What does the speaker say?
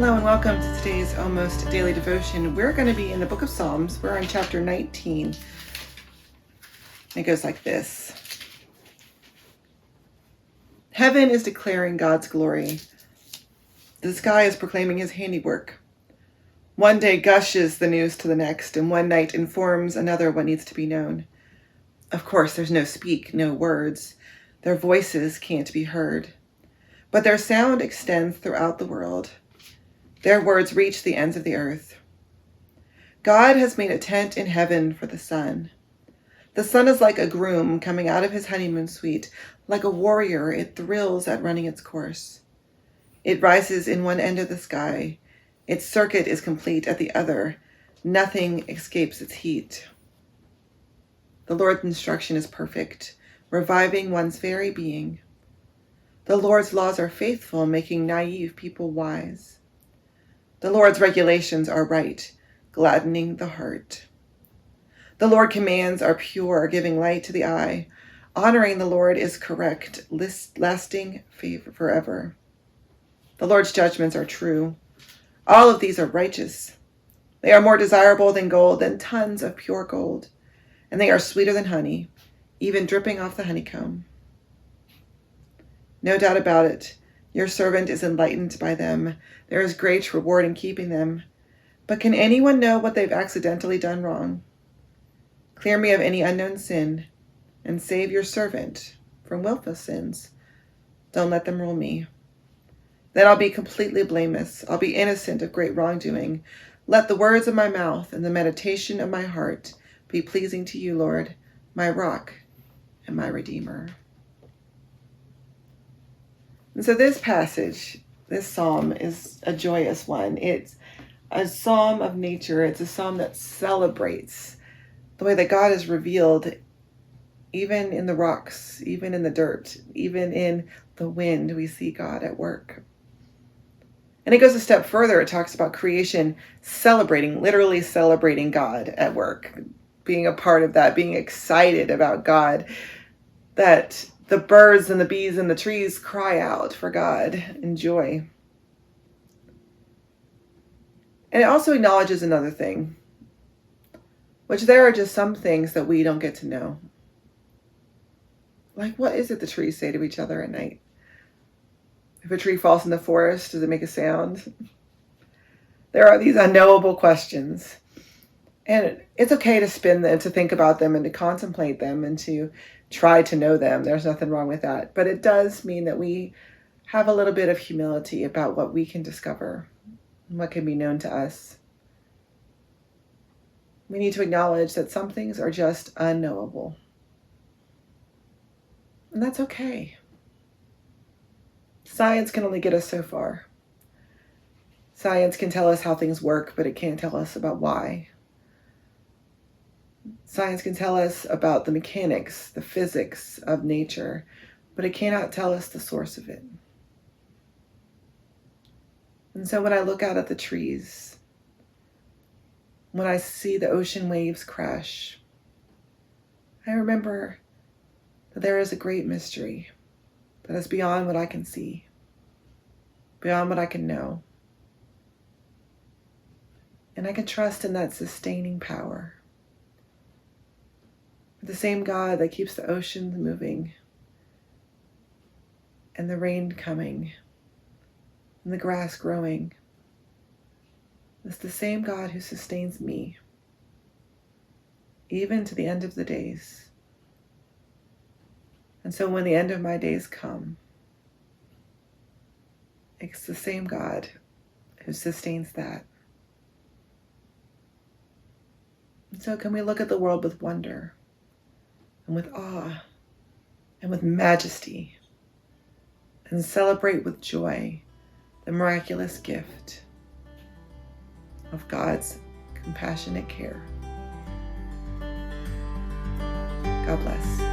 Hello and welcome to today's Almost Daily Devotion. We're going to be in the book of Psalms. We're on chapter 19. It goes like this. Heaven is declaring God's glory. The sky is proclaiming his handiwork. One day gushes the news to the next, and one night informs another what needs to be known. Of course, there's no speak, no words. Their voices can't be heard. But their sound extends throughout the world. Their words reach the ends of the earth. God has made a tent in heaven for the sun. The sun is like a groom coming out of his honeymoon suite. Like a warrior, it thrills at running its course. It rises in one end of the sky. Its circuit is complete at the other. Nothing escapes its heat. The Lord's instruction is perfect, reviving one's very being. The Lord's laws are faithful, making naive people wise. The Lord's regulations are right, gladdening the heart. The Lord's commands are pure, giving light to the eye. Honoring the Lord is correct, lasting favor forever. The Lord's judgments are true. All of these are righteous. They are more desirable than gold, than tons of pure gold. And they are sweeter than honey, even dripping off the honeycomb. No doubt about it, your servant is enlightened by them. There is great reward in keeping them. But can anyone know what they've accidentally done wrong? Clear me of any unknown sin, and save your servant from willful sins. Don't let them rule me. Then I'll be completely blameless. I'll be innocent of great wrongdoing. Let the words of my mouth and the meditation of my heart be pleasing to you, Lord, my rock and my redeemer. And so this passage, this psalm, is a joyous one. It's a psalm of nature. It's a psalm that celebrates the way that God is revealed, even in the rocks, even in the dirt, even in the wind. We see God at work. And it goes a step further. It talks about creation celebrating, literally celebrating God at work, being a part of that, being excited about God, that the birds and the bees and the trees cry out for God in joy. And it also acknowledges another thing, which there are just some things that we don't get to know. Like, what is it the trees say to each other at night? If a tree falls in the forest, does it make a sound? There are these unknowable questions. And it's okay to spin them, to think about them and to contemplate them and to try to know them. There's nothing wrong with that. But it does mean that we have a little bit of humility about what we can discover and what can be known to us. We need to acknowledge that some things are just unknowable. And that's okay. Science can only get us so far. Science can tell us how things work, but it can't tell us about why. Science can tell us about the mechanics, the physics of nature, but it cannot tell us the source of it. And so when I look out at the trees, when I see the ocean waves crash, I remember that there is a great mystery that is beyond what I can see, beyond what I can know. And I can trust in that sustaining power. The same God that keeps the oceans moving and the rain coming and the grass growing is the same God who sustains me even to the end of the days. And so when the end of my days come, it's the same God who sustains that. And so can we look at the world with wonder and with awe and with majesty and celebrate with joy the miraculous gift of God's compassionate care. God bless.